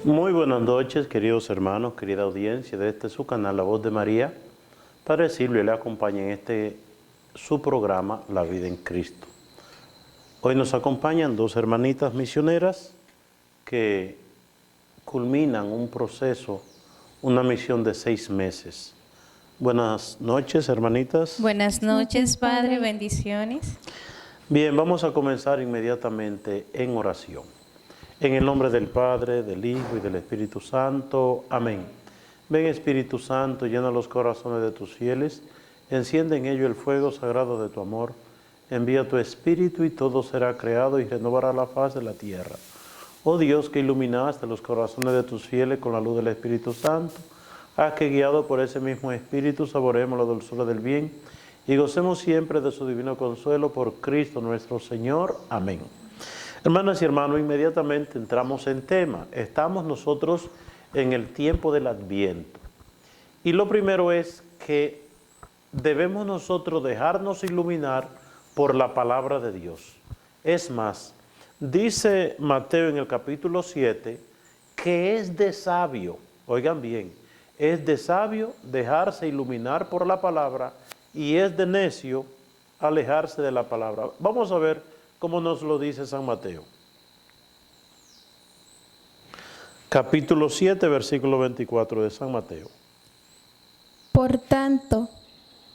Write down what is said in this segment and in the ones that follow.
Muy buenas noches, queridos hermanos, querida audiencia de este su canal La Voz de María. Padre Silvio le acompaña en su programa La Vida en Cristo. Hoy nos acompañan dos hermanitas misioneras que culminan un proceso, una misión de 6 meses. Buenas noches, hermanitas. Buenas noches, Padre, bendiciones. Bien, vamos a comenzar inmediatamente en oración. En el nombre del Padre, del Hijo y del Espíritu Santo. Amén. Ven, Espíritu Santo, llena los corazones de tus fieles, enciende en ellos el fuego sagrado de tu amor. Envía tu Espíritu y todo será creado y renovará la faz de la tierra. Oh Dios, que iluminaste los corazones de tus fieles con la luz del Espíritu Santo, haz que guiado por ese mismo Espíritu saboremos la dulzura del bien y gocemos siempre de su divino consuelo por Cristo nuestro Señor. Amén. Hermanas y hermanos, inmediatamente entramos en tema. Estamos nosotros en el tiempo del Adviento. Y lo primero es que debemos nosotros dejarnos iluminar por la palabra de Dios. Es más, dice Mateo en el capítulo 7 que es de sabio, oigan bien, es de sabio dejarse iluminar por la palabra y es de necio alejarse de la palabra. Vamos a ver cómo nos lo dice San Mateo. Capítulo 7, versículo 24 de San Mateo. Por tanto,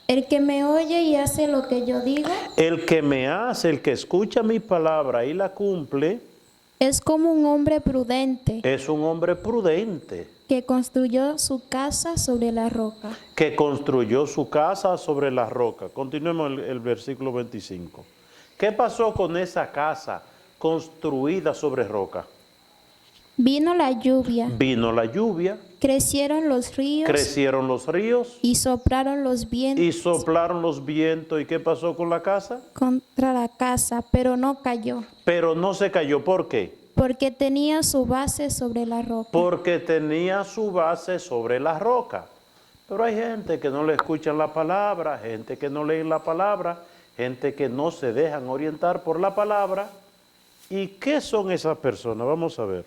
el que me oye y hace lo que yo digo, El que me hace, el que escucha mi palabra y la cumple, es como un hombre prudente es un hombre prudente que construyó su casa sobre la roca. que construyó su casa sobre la roca. Continuemos el versículo 25. ¿Qué pasó con esa casa construida sobre roca? Vino la lluvia, Vino la lluvia, crecieron los crecieron los ríos y soplaron los vientos y soplaron los vientos. ¿Y qué pasó con la casa? contra la casa, pero no cayó, Pero no se cayó. ¿Por qué? porque tenía su base sobre la roca. Porque tenía su base sobre la roca. Pero hay gente que no le escuchan la palabra, gente que no leen la palabra, gente que no se dejan orientar por la palabra. ¿Y qué son esas personas? Vamos a ver.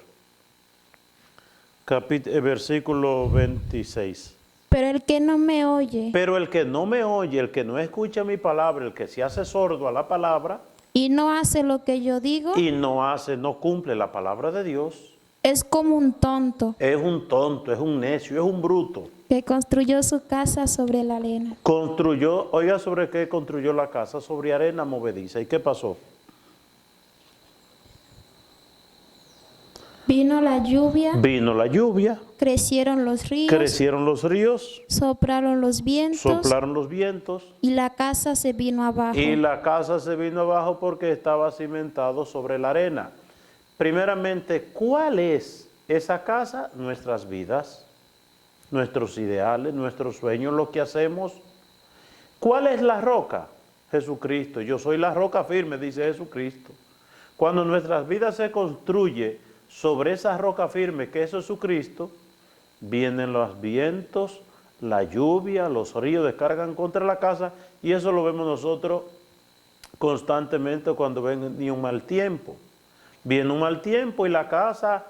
Versículo 26. Pero el que no me oye Pero el que no me oye, el que no escucha mi palabra, el que se hace sordo a la palabra y no hace lo que yo digo, y no cumple la palabra de Dios, es como un tonto es un tonto, es un necio, es un bruto. que construyó su casa sobre la arena. Construyó, oiga, ¿sobre qué construyó la casa? Sobre arena movediza. ¿Y qué pasó? Vino la lluvia, Vino la lluvia, crecieron los crecieron los ríos, soplaron los vientos soplaron los vientos y la casa se vino abajo. y la casa se vino abajo porque estaba cimentado sobre la arena. Primeramente, ¿cuál es esa casa? Nuestras vidas, nuestros ideales, nuestros sueños, lo que hacemos. ¿Cuál es la roca? Jesucristo. Yo soy la roca firme, dice Jesucristo. Cuando nuestras vidas se construyen sobre esa roca firme que es Jesucristo, vienen los vientos, la lluvia, los ríos descargan contra la casa y eso lo vemos nosotros constantemente cuando viene un mal tiempo. Viene un mal tiempo y la casa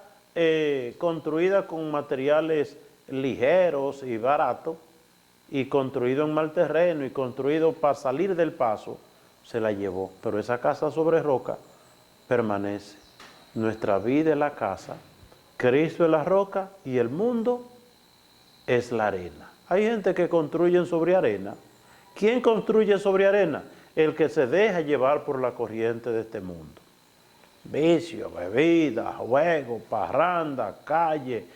construida con materiales ligeros y baratos y construido en mal terreno y construido para salir del paso, se la llevó. Pero esa casa sobre roca permanece. Nuestra vida es la casa, Cristo es la roca y el mundo es la arena. Hay gente que construye sobre arena. ¿Quién construye sobre arena? El que se deja llevar por la corriente de este mundo. Vicio, bebida, juego, parranda, calle,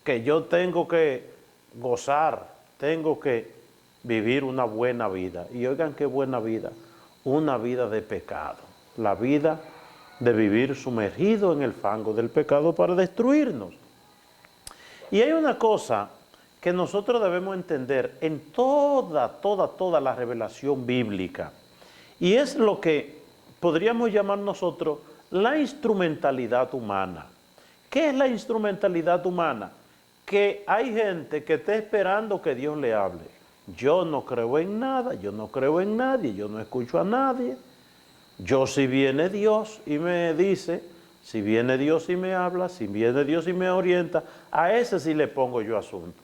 que yo tengo que gozar, tengo que vivir una buena vida. Y oigan qué buena vida, una vida de pecado, la vida de vivir sumergido en el fango del pecado para destruirnos. Y hay una cosa que nosotros debemos entender en toda la revelación bíblica, y es lo que podríamos llamar nosotros la instrumentalidad humana. ¿Qué es la instrumentalidad humana? Que hay gente que está esperando que Dios le hable. Yo no creo en nada, yo no creo en nadie, yo no escucho a nadie. Yo, si viene Dios y me dice, Si viene Dios y me habla, si viene Dios y me orienta, a ese sí le pongo yo asunto.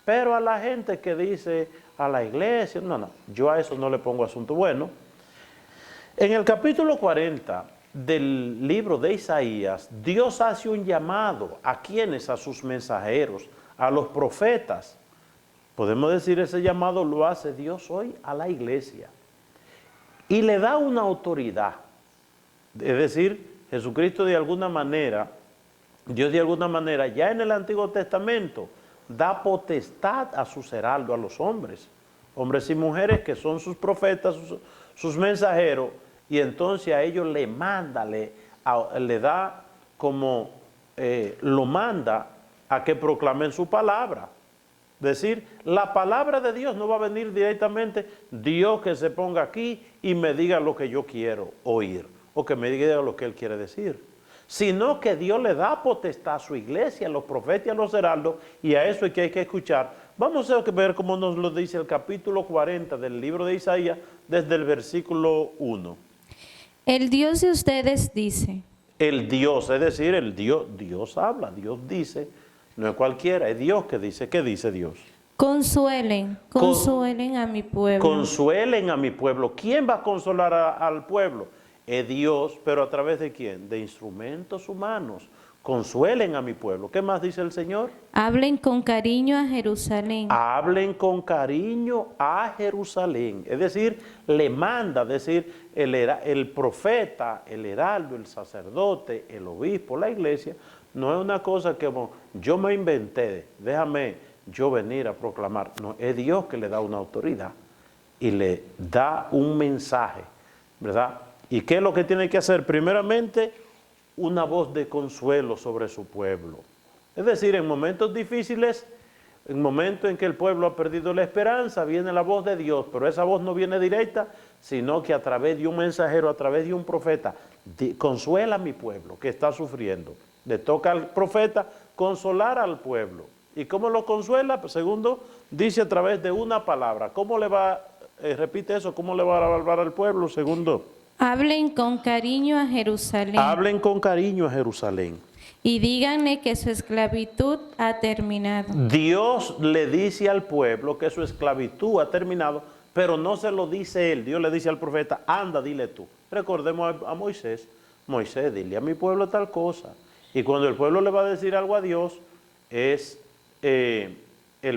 Pero a la gente que dice a la iglesia, no, yo a eso no le pongo asunto. Bueno, en el capítulo 40 del libro de Isaías, Dios hace un llamado a quienes, a sus mensajeros, a los profetas. Podemos decir, ese llamado lo hace Dios hoy a la iglesia. Y le da una autoridad. Es decir, Jesucristo de alguna manera, Dios de alguna manera, ya en el Antiguo Testamento, da potestad a sus heraldos, a los hombres y mujeres que son sus profetas, sus mensajeros, y entonces a ellos le manda, le da como, lo manda a que proclamen su palabra. Es decir, la palabra de Dios no va a venir directamente, Dios que se ponga aquí y me diga lo que yo quiero oír, o que me diga lo que Él quiere decir, sino que Dios le da potestad a su iglesia, a los profetas y a los heraldos, y a eso es que hay que escuchar. Vamos a ver cómo nos lo dice el capítulo 40 del libro de Isaías, desde el versículo 1. El Dios de ustedes dice. El Dios, es decir, el Dios habla, Dios dice, no es cualquiera, es Dios que dice. ¿Qué dice Dios? Consuelen a mi pueblo. Consuelen a mi pueblo. ¿Quién va a consolar al pueblo? Es Dios, pero ¿a través de quién? De instrumentos humanos. Consuelen a mi pueblo. ¿Qué más dice el Señor? Hablen con cariño a Jerusalén. Hablen con cariño a Jerusalén. Es decir, le manda, es decir, el profeta, el heraldo, el sacerdote, el obispo, la iglesia, no es una cosa que yo me inventé, déjame yo venir a proclamar. No, es Dios que le da una autoridad y le da un mensaje, ¿verdad? ¿Y qué es lo que tiene que hacer? Primeramente, una voz de consuelo sobre su pueblo. Es decir, en momentos difíciles, en momentos en que el pueblo ha perdido la esperanza, viene la voz de Dios, pero esa voz no viene directa, sino que a través de un mensajero, a través de un profeta, consuela a mi pueblo que está sufriendo. Le toca al profeta consolar al pueblo. ¿Y cómo lo consuela? Pues segundo, dice a través de una palabra. ¿Cómo le va, repite eso, cómo le va a hablar al pueblo? Segundo. Hablen con cariño a Jerusalén. Hablen con cariño a Jerusalén. Y díganle que su esclavitud ha terminado. Dios le dice al pueblo que su esclavitud ha terminado, pero no se lo dice él. Dios le dice al profeta, anda, dile tú. Recordemos a Moisés. Moisés, dile a mi pueblo tal cosa. Y cuando el pueblo le va a decir algo a Dios, el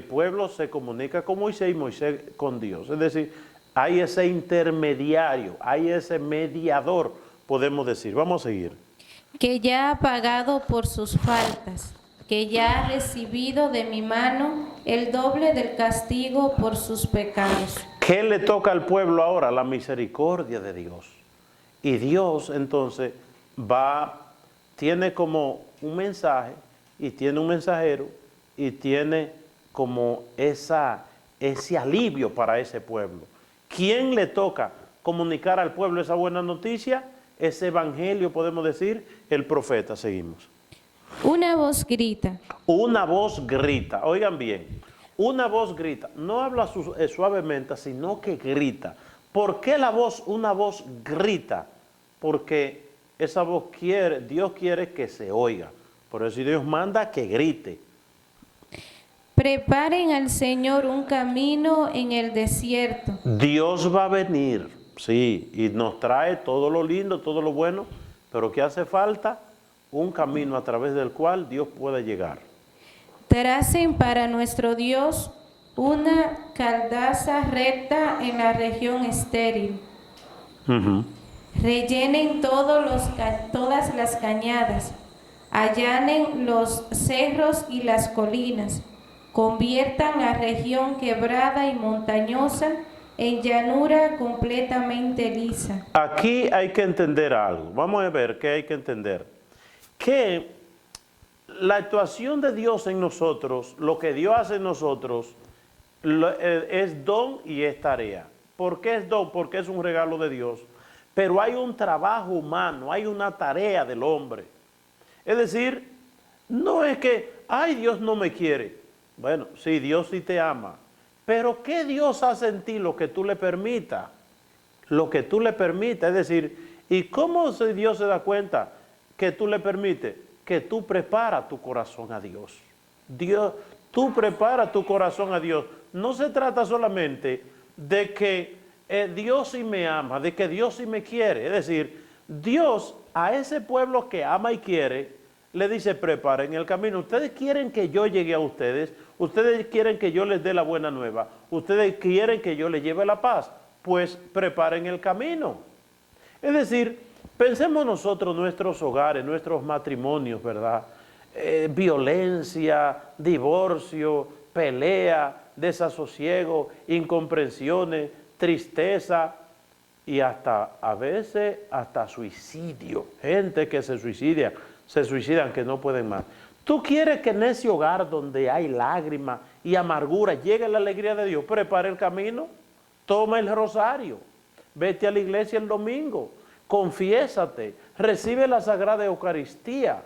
pueblo se comunica con Moisés y Moisés con Dios. Es decir, hay ese intermediario, hay ese mediador, podemos decir. Vamos a seguir. Que ya ha pagado por sus faltas, que ya ha recibido de mi mano el doble del castigo por sus pecados. ¿Qué le toca al pueblo ahora? La misericordia de Dios. Y Dios entonces tiene como un mensaje, y tiene un mensajero, y tiene como ese alivio para ese pueblo. ¿Quién le toca comunicar al pueblo esa buena noticia? Ese evangelio, podemos decir, el profeta. Seguimos. Una voz grita. Una voz grita. Oigan bien, una voz grita. No habla suavemente, sino que grita. ¿Por qué una voz grita? Porque esa voz Dios quiere que se oiga. Por eso Dios manda que grite. Preparen al Señor un camino en el desierto. Dios va a venir, sí, y nos trae todo lo lindo, todo lo bueno, pero ¿qué hace falta? Un camino a través del cual Dios pueda llegar. Tracen para nuestro Dios una caldaza recta en la región estéril. Rellenen todas las cañadas, allanen los cerros y las colinas. Conviertan la región quebrada y montañosa en llanura completamente lisa. Aquí hay que entender algo. Vamos a ver qué hay que entender. Que la actuación de Dios en nosotros, lo que Dios hace en nosotros, es don y es tarea. ¿Por qué es don? Porque es un regalo de Dios. Pero hay un trabajo humano, hay una tarea del hombre. Es decir, no es que, ay, Dios no me quiere. Bueno, sí, Dios sí te ama. Pero ¿qué Dios hace en ti lo que tú le permitas? Lo que tú le permitas. Es decir, ¿y cómo Dios se da cuenta? que tú le permites? Que tú preparas tu corazón a Dios. Tú preparas tu corazón a Dios. No se trata solamente de que Dios sí me ama, de que Dios sí me quiere. Es decir, Dios a ese pueblo que ama y quiere, le dice, preparen el camino. Ustedes quieren que yo llegue a ustedes, ustedes quieren que yo les dé la buena nueva, ustedes quieren que yo les lleve la paz, pues preparen el camino. Es decir, pensemos nosotros nuestros hogares, nuestros matrimonios, ¿verdad? Violencia, divorcio, pelea, desasosiego, incomprensiones, tristeza y hasta a veces hasta suicidio. Gente que se suicidan que no pueden más. ¿Tú quieres que en ese hogar donde hay lágrimas y amargura llegue la alegría de Dios? Prepara el camino, toma el rosario, vete a la iglesia el domingo, confiésate, recibe la Sagrada Eucaristía.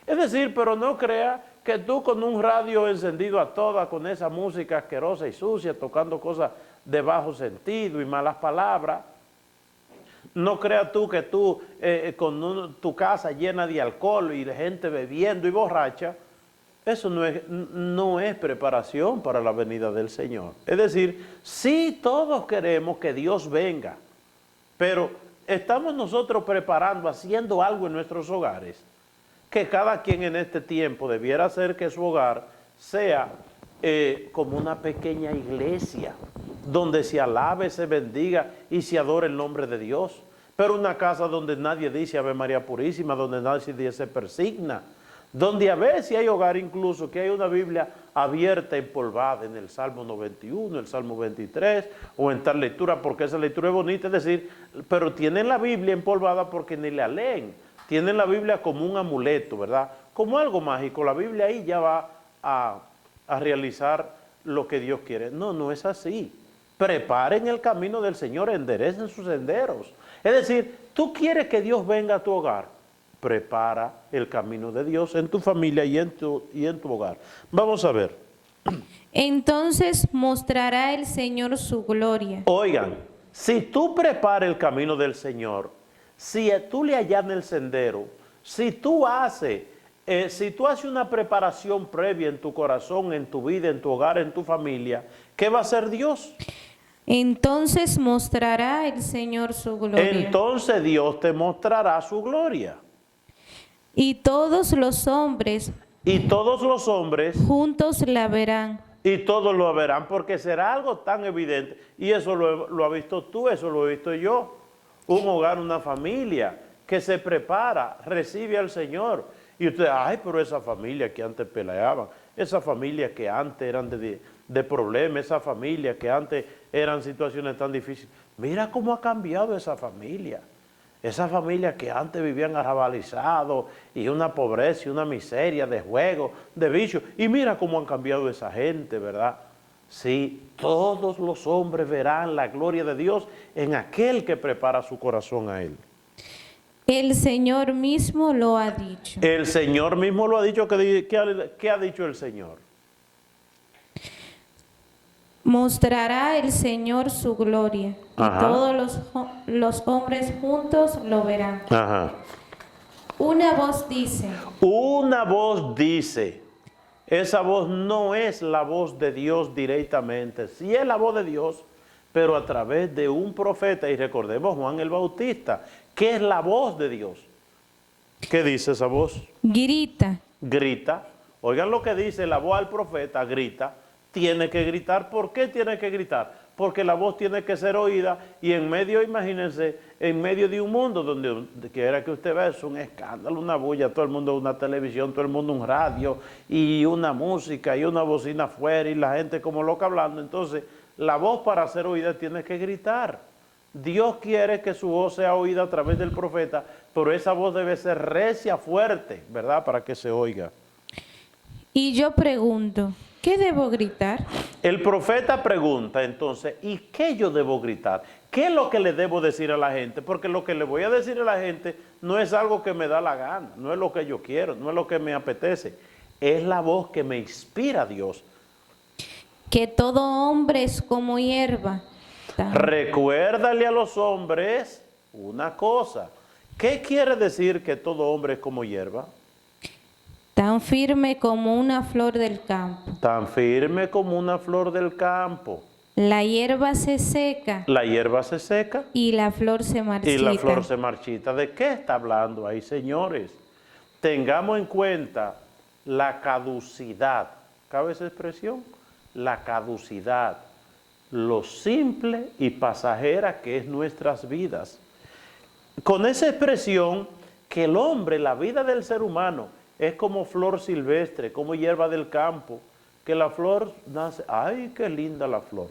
Es decir, pero no crea que tú con un radio encendido a toda, con esa música asquerosa y sucia, tocando cosas de bajo sentido y malas palabras, no creas tú que tú con tu casa llena de alcohol y de gente bebiendo y borracha, eso no es preparación para la venida del Señor. Es decir, sí todos queremos que Dios venga, pero estamos nosotros preparando, haciendo algo en nuestros hogares, que cada quien en este tiempo debiera hacer que su hogar sea como una pequeña iglesia, donde se alabe, se bendiga y se adore el nombre de Dios. Pero una casa donde nadie dice Ave María Purísima, donde nadie se persigna, donde a veces hay hogar incluso que hay una Biblia abierta, empolvada en el Salmo 91, el Salmo 23, o en tal lectura, porque esa lectura es bonita, es decir, pero tienen la Biblia empolvada porque ni la leen, tienen la Biblia como un amuleto, ¿verdad? Como algo mágico, la Biblia ahí ya va a realizar lo que Dios quiere. No, no es así. Preparen el camino del Señor, enderecen sus senderos. Es decir, tú quieres que Dios venga a tu hogar, prepara el camino de Dios en tu familia y en tu hogar. Vamos a ver. Entonces mostrará el Señor su gloria. Oigan, si tú preparas el camino del Señor, si tú le allanas el sendero, si tú haces una preparación previa en tu corazón, en tu vida, en tu hogar, en tu familia, ¿qué va a hacer Dios? Entonces mostrará el Señor su gloria. Entonces Dios te mostrará su gloria. Y todos los hombres juntos la verán. Y todos lo verán, porque será algo tan evidente. Y eso lo has visto tú, eso lo he visto yo. Un hogar, una familia que se prepara, recibe al Señor. Y usted, ay, pero esa familia que antes peleaban, esa familia que antes eran de problemas, esa familia que antes eran situaciones tan difíciles. Mira cómo ha cambiado esa familia. Esa familia que antes vivían arrabalizados y una pobreza y una miseria de juego, de vicio. Y mira cómo han cambiado esa gente, ¿verdad? Sí, todos los hombres verán la gloria de Dios en aquel que prepara su corazón a Él. El Señor mismo lo ha dicho. El Señor mismo lo ha dicho. ¿Qué ha dicho el Señor? Mostrará el Señor su gloria. Ajá. Y todos los hombres juntos lo verán. Ajá. Una voz dice. Una voz dice. Esa voz no es la voz de Dios directamente. Sí es la voz de Dios, pero a través de un profeta. Y recordemos Juan el Bautista, que es la voz de Dios. ¿Qué dice esa voz? Grita. Grita. Oigan lo que dice la voz al profeta, grita. Tiene que gritar. ¿Por qué tiene que gritar? Porque la voz tiene que ser oída y en medio, imagínense, en medio de un mundo donde quiera que usted vea es un escándalo, una bulla, todo el mundo una televisión, todo el mundo un radio y una música y una bocina afuera y la gente como loca hablando. Entonces, la voz para ser oída tiene que gritar. Dios quiere que su voz sea oída a través del profeta, pero esa voz debe ser recia, fuerte, ¿verdad? Para que se oiga. Y yo pregunto, ¿qué debo gritar? El profeta pregunta entonces, ¿y qué yo debo gritar? ¿Qué es lo que le debo decir a la gente? Porque lo que le voy a decir a la gente no es algo que me da la gana, no es lo que yo quiero, no es lo que me apetece. Es la voz que me inspira a Dios. Que todo hombre es como hierba. Recuérdale a los hombres una cosa, ¿Qué quiere decir que todo hombre es como hierba? Tan firme como una flor del campo. Tan firme como una flor del campo. La hierba se seca La hierba se seca y la flor se marchita. y la flor se marchita. ¿De qué está hablando ahí, señores? Tengamos en cuenta la caducidad. ¿Cabe esa expresión? La caducidad. Lo simple y pasajera que es nuestras vidas. Con esa expresión que el hombre, la vida del ser humano, es como flor silvestre, como hierba del campo, que la flor nace, ¡ay, qué linda la flor!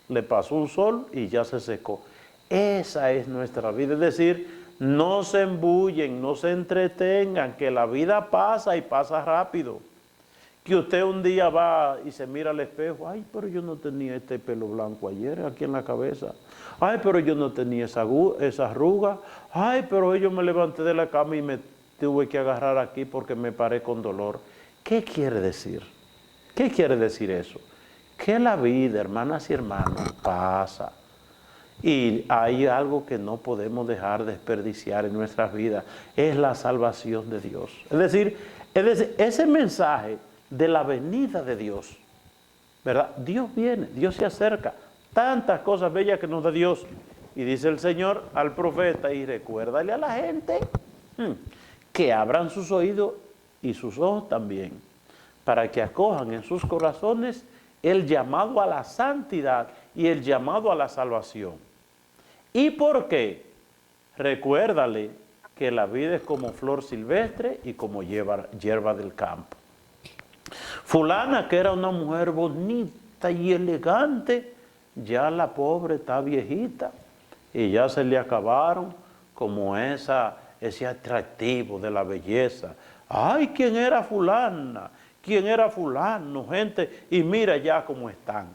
Le pasó un sol y ya se secó. Esa es nuestra vida, es decir, no se embullen, no se entretengan, que la vida pasa y pasa rápido. Que usted un día va y se mira al espejo, ¡ay, pero yo no tenía este pelo blanco ayer aquí en la cabeza! ¡Ay, pero yo no tenía esa arruga! ¡Ay, pero yo me levanté de la cama y me tuve que agarrar aquí porque me paré con dolor! ¿Qué quiere decir? ¿Qué quiere decir eso? Que la vida, hermanas y hermanos, pasa. Y hay algo que no podemos dejar desperdiciar en nuestras vidas, es la salvación de Dios. Es decir, ese mensaje de la venida de Dios, ¿verdad? Dios viene, Dios se acerca, tantas cosas bellas que nos da Dios. Y dice el Señor al profeta, y recuérdale a la gente que abran sus oídos y sus ojos también, para que acojan en sus corazones el llamado a la santidad y el llamado a la salvación. ¿Y por qué? Recuérdale que la vida es como flor silvestre y como hierba del campo. Fulana, que era una mujer bonita y elegante, ya la pobre está viejita y ya se le acabaron como ese atractivo de la belleza. ¡Ay, quién era fulana! ¿Quién era fulano? Gente, y mira ya cómo están,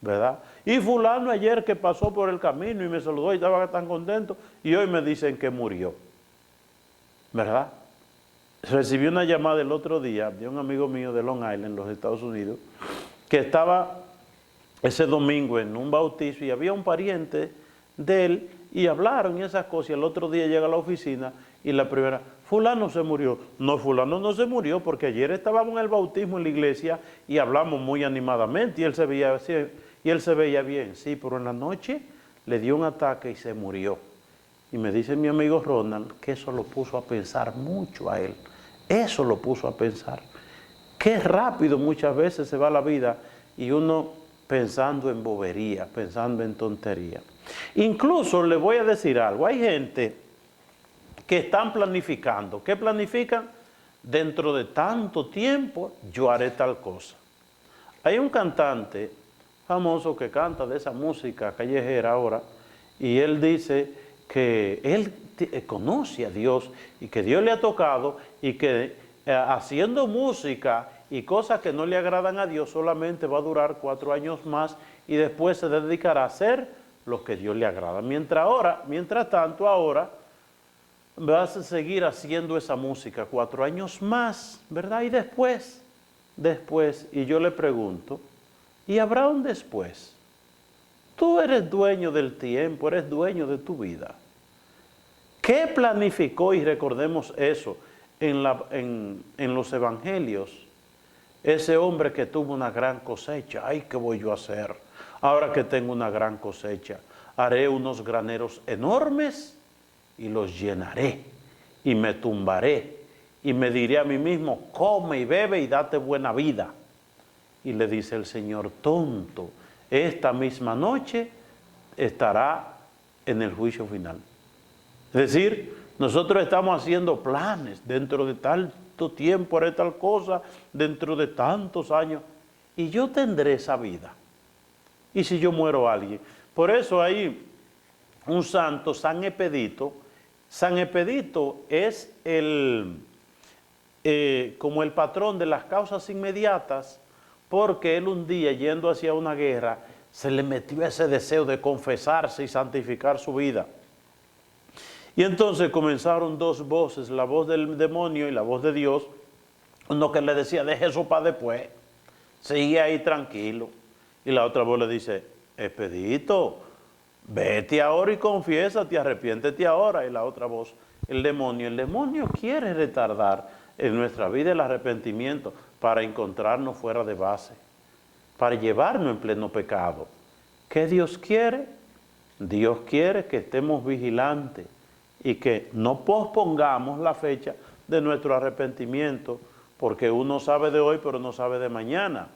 ¿verdad? Y fulano ayer que pasó por el camino y me saludó y estaba tan contento, y hoy me dicen que murió, ¿verdad? Recibí una llamada el otro día de un amigo mío de Long Island, en los Estados Unidos, que estaba ese domingo en un bautizo y había un pariente de él y hablaron y esas cosas, y el otro día llega a la oficina y la primera, fulano se murió. No, fulano no se murió porque ayer estábamos en el bautismo en la iglesia y hablamos muy animadamente y él se veía bien, sí, pero en la noche le dio un ataque y se murió. Y me dice mi amigo Ronald que eso lo puso a pensar mucho a él. Eso lo puso a pensar. Qué rápido muchas veces se va la vida y uno pensando en bobería, pensando en tontería. Incluso le voy a decir algo, hay gente que están planificando. ¿Qué planifican? Dentro de tanto tiempo yo haré tal cosa. Hay un cantante famoso que canta de esa música callejera ahora y él dice que él conoce a Dios y que Dios le ha tocado y que haciendo música y cosas que no le agradan a Dios solamente va a durar 4 años más y después se dedicará a hacer lo que Dios le agrada. Mientras tanto ahora vas a seguir haciendo esa música 4 años más, ¿verdad? Y después, y yo le pregunto, ¿y habrá un después? Tú eres dueño del tiempo, eres dueño de tu vida. ¿Qué planificó? Y recordemos eso, en los evangelios, ese hombre que tuvo una gran cosecha, ¡ay, qué voy yo a hacer! Ahora que tengo una gran cosecha, haré unos graneros enormes y los llenaré, y me tumbaré, y me diré a mí mismo, come y bebe y date buena vida. Y le dice el Señor, tonto, esta misma noche estará en el juicio final. Es decir, nosotros estamos haciendo planes, dentro de tanto tiempo haré tal cosa, dentro de tantos años, y yo tendré esa vida. ¿Y si yo muero a alguien? Por eso hay un santo, San Expedito. San Expedito es como el patrón de las causas inmediatas, porque él un día, yendo hacia una guerra, se le metió ese deseo de confesarse y santificar su vida. Y entonces comenzaron 2 voces, la voz del demonio y la voz de Dios, uno que le decía, deje eso para después, sigue ahí tranquilo. Y la otra voz le dice, Expedito, vete ahora y confiésate, arrepiéntete ahora. Y la otra voz, el demonio quiere retardar en nuestra vida el arrepentimiento para encontrarnos fuera de base, para llevarnos en pleno pecado. ¿Qué Dios quiere? Dios quiere que estemos vigilantes y que no pospongamos la fecha de nuestro arrepentimiento, porque uno sabe de hoy pero no sabe de mañana.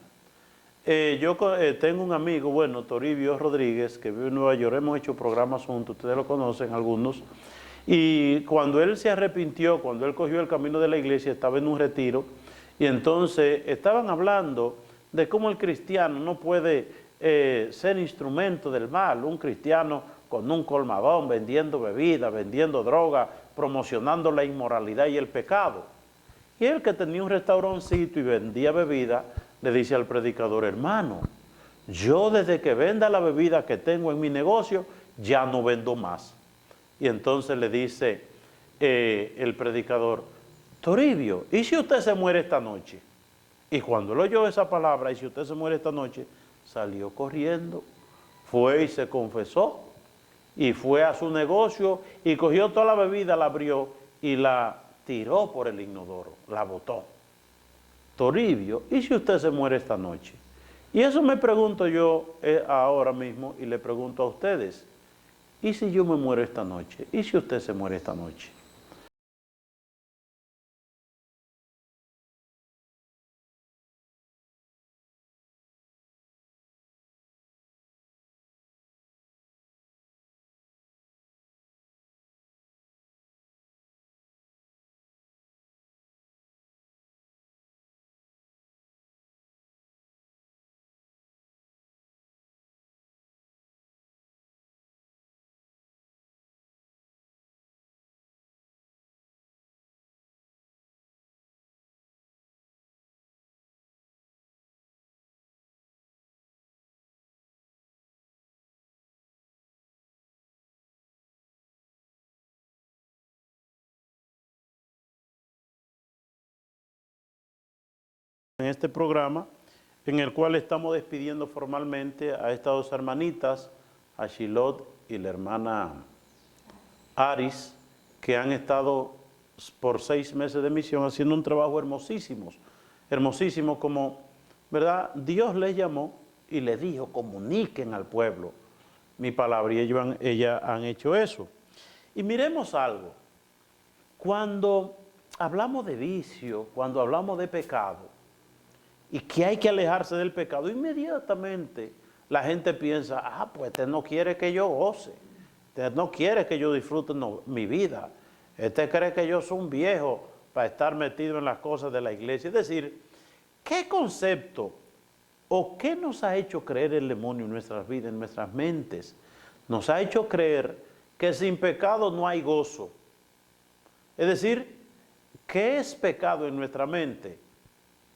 Yo tengo un amigo, bueno, Toribio Rodríguez, que vive en Nueva York. Hemos hecho programas juntos, ustedes lo conocen algunos, y cuando él se arrepintió, cuando él cogió el camino de la iglesia, estaba en un retiro, y entonces estaban hablando de cómo el cristiano no puede ser instrumento del mal, un cristiano con un colmadón, vendiendo bebida, vendiendo droga, promocionando la inmoralidad y el pecado. Y él, que tenía un restaurancito y vendía bebida, le dice al predicador: hermano, yo desde que venda la bebida que tengo en mi negocio, ya no vendo más. Y entonces le dice el predicador: Toribio, ¿y si usted se muere esta noche? Y cuando él oyó esa palabra, ¿y si usted se muere esta noche?, salió corriendo, fue y se confesó, y fue a su negocio, y cogió toda la bebida, la abrió, y la tiró por el inodoro, la botó. Toribio, ¿y si usted se muere esta noche? Y eso me pregunto yo ahora mismo, y le pregunto a ustedes: ¿y si yo me muero esta noche? ¿Y si usted se muere esta noche? En este programa, en el cual estamos despidiendo formalmente a estas dos hermanitas, a Shilot y la hermana Aris, que han estado por 6 meses de misión haciendo un trabajo hermosísimo, hermosísimo, como, ¿verdad?, Dios les llamó y les dijo: comuniquen al pueblo mi palabra, y ellas han hecho eso. Y miremos algo: cuando hablamos de vicio, cuando hablamos de pecado, y que hay que alejarse del pecado, inmediatamente la gente piensa: pues este no quiere que yo goce, este no quiere que yo disfrute mi vida, este cree que yo soy un viejo para estar metido en las cosas de la iglesia. Es decir, ¿qué concepto o qué nos ha hecho creer el demonio en nuestras vidas, en nuestras mentes? Nos ha hecho creer que sin pecado no hay gozo. Es decir, ¿qué es pecado en nuestra mente?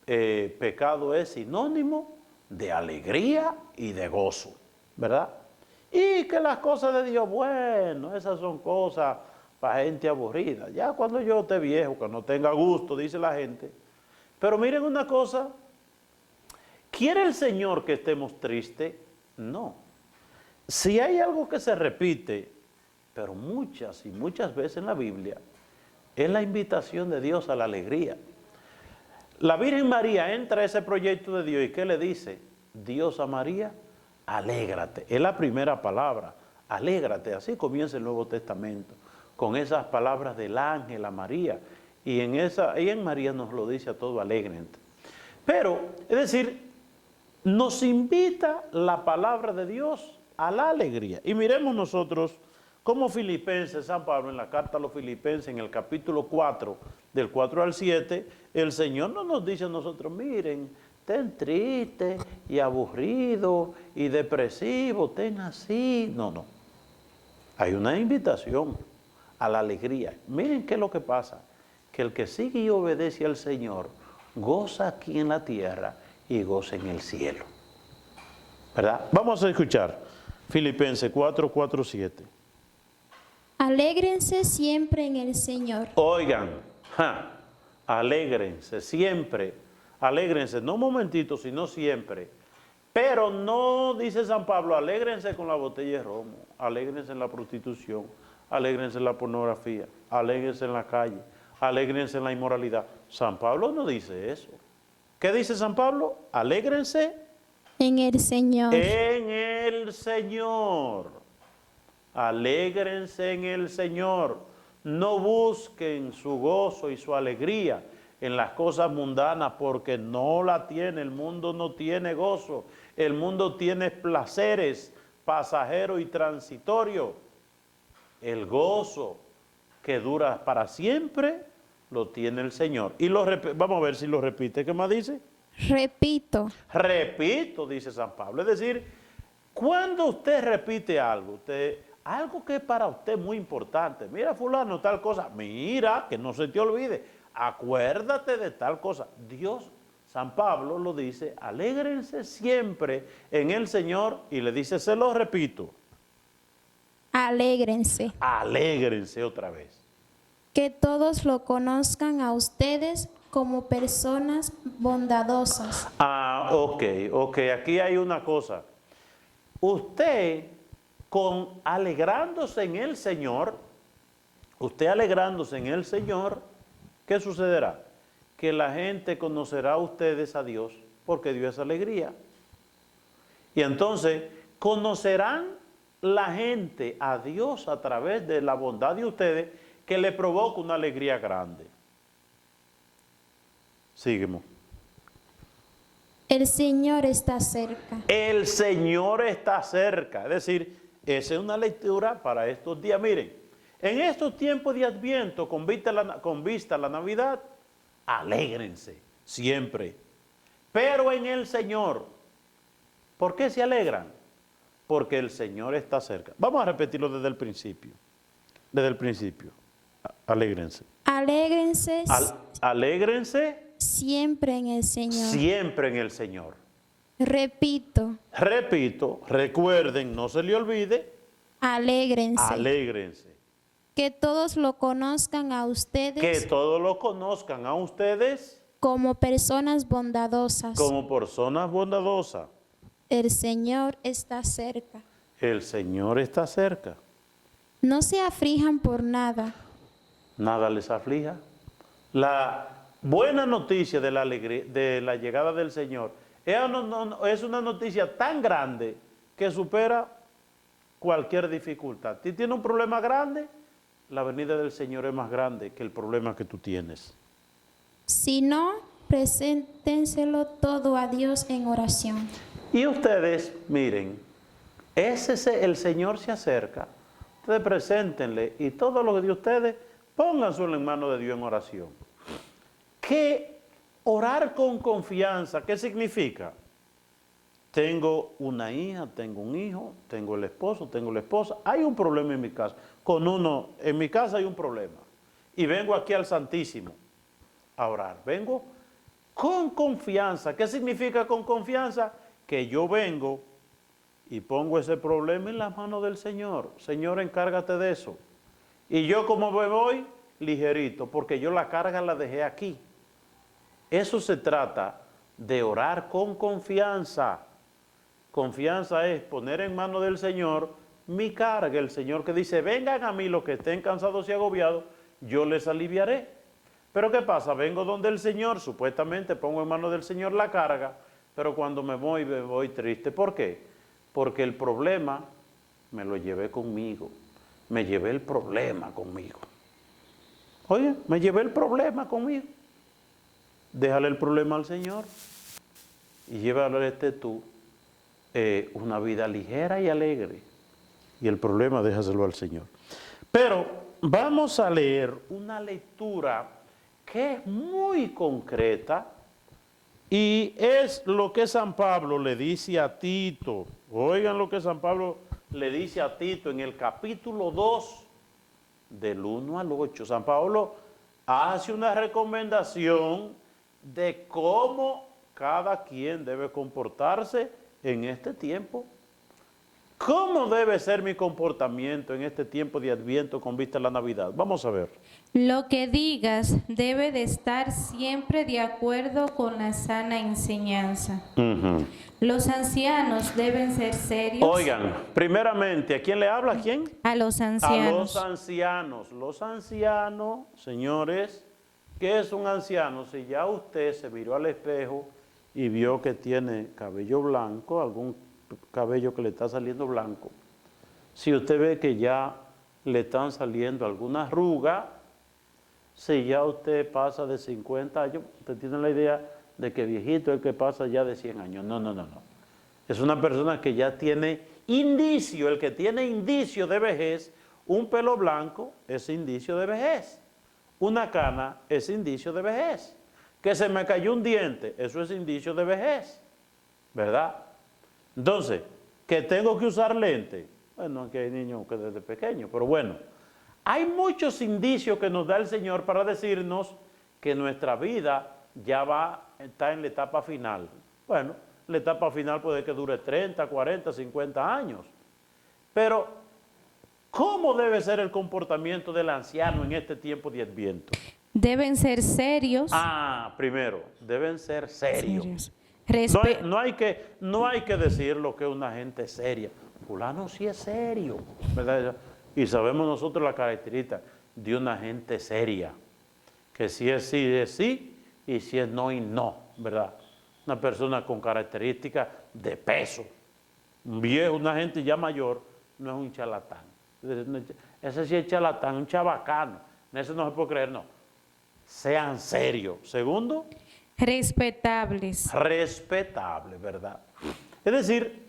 Pecado es sinónimo de alegría y de gozo, ¿verdad? Y que las cosas de Dios, bueno, esas son cosas para gente aburrida. Ya cuando yo esté viejo, que no tenga gusto, dice la gente. Pero miren una cosa: ¿quiere el Señor que estemos tristes? No. Si hay algo que se repite, pero muchas y muchas veces en la Biblia, es la invitación de Dios a la alegría. La Virgen María entra a ese proyecto de Dios, ¿y qué le dice? Dios a María: alégrate. Es la primera palabra, alégrate. Así comienza el Nuevo Testamento, con esas palabras del ángel a María. Y en María nos lo dice a todos: alégrense. Pero, es decir, nos invita la palabra de Dios a la alegría. Y miremos nosotros como Filipenses, San Pablo en la carta a los Filipenses, en el capítulo 4, del 4 al 7, el Señor no nos dice a nosotros: miren, ten triste y aburrido y depresivo, ten así. No, no. Hay una invitación a la alegría. Miren qué es lo que pasa: que el que sigue y obedece al Señor goza aquí en la tierra y goza en el cielo, ¿verdad? Vamos a escuchar Filipenses 4, 4, 7. Alégrense siempre en el Señor. Oigan, alégrense siempre, alégrense, no un momentito, sino siempre. Pero no, dice San Pablo, alégrense con la botella de romo, alégrense en la prostitución, Alégrense en la pornografía, alégrense en la calle, alégrense en la inmoralidad. San Pablo no dice eso. ¿Qué dice San Pablo? Alégrense en el Señor. en el Señor. Alégrense en el Señor. No busquen su gozo y su alegría en las cosas mundanas, porque no la tiene. El mundo no tiene gozo. El mundo tiene placeres pasajeros y transitorios. El gozo que dura para siempre lo tiene el Señor. Y vamos a ver si lo repite. ¿Qué más dice? Repito. Repito, dice San Pablo. Es decir, cuando usted repite algo, algo que es para usted muy importante, mira fulano, tal cosa, mira, que no se te olvide, acuérdate de tal cosa. Dios, San Pablo lo dice, alégrense siempre en el Señor, y le dice, se lo repito. Alégrense. Alégrense otra vez. Que todos lo conozcan a ustedes como personas bondadosas. Ok, aquí hay una cosa. Usted, alegrándose en el Señor, ¿qué sucederá? Que la gente conocerá a ustedes a Dios, porque Dios es alegría. Y entonces, conocerán la gente a Dios a través de la bondad de ustedes, que le provoca una alegría grande. Sígueme. El Señor está cerca. El Señor está cerca. Es decir, esa es una lectura para estos días. Miren, en estos tiempos de Adviento, con vista a la Navidad, alégrense siempre. Pero en el Señor, ¿por qué se alegran? Porque el Señor está cerca. Vamos a repetirlo desde el principio. Desde el principio. Alégrense. Alégrense. Alégrense. Siempre en el Señor. Siempre en el Señor. Repito. Repito, recuerden, no se le olvide. Alégrense. Alégrense. Que todos lo conozcan a ustedes. Que todos lo conozcan a ustedes. Como personas bondadosas. Como personas bondadosas. El Señor está cerca. El Señor está cerca. No se aflijan por nada. Nada les aflija. La buena noticia de la alegría, de la llegada del Señor, es una noticia tan grande que supera cualquier dificultad. Si tienes un problema grande, la venida del Señor es más grande que el problema que tú tienes. Si no, preséntenselo todo a Dios en oración. Y ustedes, miren, el Señor se acerca, ustedes preséntenle, y todo lo que de ustedes, pónganselo en manos de Dios en oración. ¿Qué orar con confianza? ¿Qué significa? Tengo una hija, tengo un hijo, tengo el esposo, tengo la esposa, hay un problema en mi casa. En mi casa hay un problema. Y vengo aquí al Santísimo a orar. Vengo con confianza. ¿Qué significa con confianza? Que yo vengo y pongo ese problema en las manos del Señor. Señor, encárgate de eso. Y yo como me voy, ligerito, porque yo la carga la dejé aquí. Eso se trata de orar con confianza. Confianza es poner en manos del Señor mi carga. El Señor que dice, vengan a mí los que estén cansados y agobiados, yo les aliviaré. Pero ¿qué pasa? Vengo donde el Señor, supuestamente pongo en manos del Señor la carga, pero cuando me voy triste. ¿Por qué? Porque el problema me lo llevé conmigo. Me llevé el problema conmigo. Oye, me llevé el problema conmigo. Déjale el problema al Señor y llévale tú una vida ligera y alegre. Y el problema déjaselo al Señor. Pero vamos a leer una lectura que es muy concreta y es lo que San Pablo le dice a Tito. Oigan lo que San Pablo le dice a Tito en el capítulo 2, del 1 al 8. San Pablo hace una recomendación de cómo cada quien debe comportarse en este tiempo. ¿Cómo debe ser mi comportamiento en este tiempo de Adviento con vista a la Navidad? Vamos a ver. Lo que digas debe de estar siempre de acuerdo con la sana enseñanza. Ujú. Los ancianos deben ser serios. Oigan, primeramente, ¿a quién le habla? ¿A quién? A los A ancianos. los ancianos. Los ancianos, señores, ¿qué es un anciano? Si ya usted se miró al espejo y vio que tiene cabello blanco, algún cabello que le está saliendo blanco, si usted ve que ya le están saliendo alguna arruga, si ya usted pasa de 50 años, usted tiene la idea de que viejito es el que pasa ya de 100 años. No, no, no, no. Es una persona que ya tiene indicio, el que tiene indicio de vejez. Un pelo blanco es indicio de vejez. Una cana es indicio de vejez. Que se me cayó un diente, eso es indicio de vejez, ¿verdad? Entonces, que tengo que usar lente. Bueno, aquí hay niños que desde pequeños, pero bueno. Hay muchos indicios que nos da el Señor para decirnos que nuestra vida ya está en la etapa final. Bueno, la etapa final puede que dure 30, 40, 50 años. Pero, ¿cómo debe ser el comportamiento del anciano en este tiempo de Adviento? Deben ser serios. Primero, deben ser serios. Serios. No hay que decir lo que es una gente seria. Fulano sí es serio, ¿verdad? Y sabemos nosotros la característica de una gente seria, que si es sí, y si es no y no, ¿verdad? Una persona con características de peso. Un viejo, una gente ya mayor, no es un charlatán. Ese sí es charlatán, un chabacano. En eso no se puede creer, no. Sean serios. Segundo, Respetables. respetable, ¿verdad? Es decir,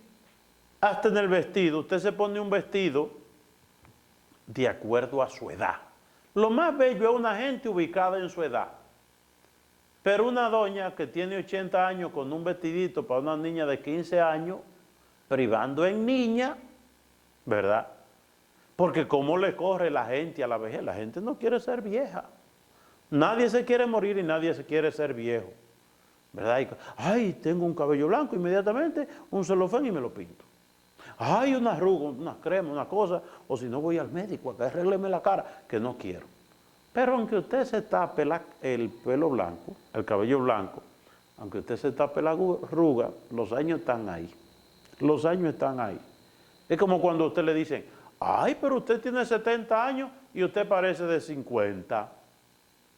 hasta en el vestido, usted se pone un vestido de acuerdo a su edad. Lo más bello es una gente ubicada en su edad. Pero una doña que tiene 80 años con un vestidito para una niña de 15 años, privando en niña, ¿verdad? Porque cómo le corre la gente a la vejez. La gente no quiere ser vieja. Nadie se quiere morir y nadie se quiere ser viejo, ¿verdad? Y, ay, tengo un cabello blanco, inmediatamente un celofán y me lo pinto. Ay, una arruga, una crema, una cosa, o si no voy al médico a que arrégleme la cara, que no quiero. Pero aunque usted se tape el pelo blanco, el cabello blanco, aunque usted se tape la arruga, los años están ahí. Los años están ahí. Es como cuando a usted le dicen, ay, pero usted tiene 70 años y usted parece de 50.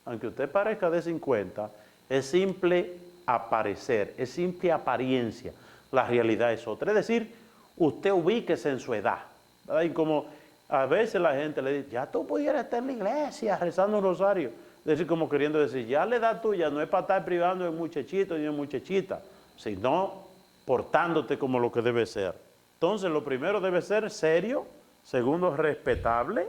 Aunque usted parezca de 50, es simple aparecer, es simple apariencia. La realidad es otra. Es decir, usted ubíquese en su edad, ¿verdad? Y como a veces la gente le dice, ya tú pudieras estar en la iglesia rezando un rosario. Es decir, como queriendo decir, ya la edad tuya no es para estar privando de muchachito ni de muchachita, sino portándote como lo que debe ser. Entonces, lo primero debe ser serio, segundo, respetable.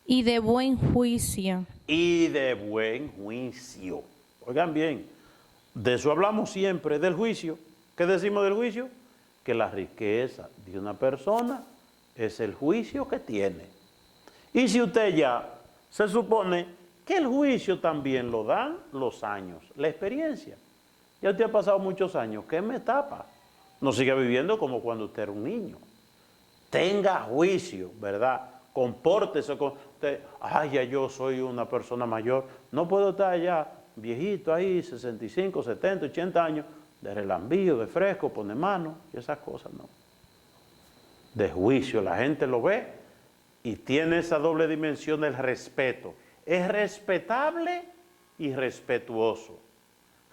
Y de buen juicio. Y de buen juicio. Oigan bien, de eso hablamos siempre, del juicio. ¿Qué decimos del juicio? Que la riqueza de una persona es el juicio que tiene. Y si usted ya se supone que el juicio también lo dan los años, la experiencia. Ya usted ha pasado muchos años, ¿qué me tapa? No siga viviendo como cuando usted era un niño. Tenga juicio, ¿verdad? Compórtese con usted. Ay, ya yo soy una persona mayor, no puedo estar allá viejito ahí, 65, 70, 80 años, de relambío, de fresco, pone mano y esas cosas, no. De juicio, la gente lo ve y tiene esa doble dimensión del respeto. Es respetable y respetuoso.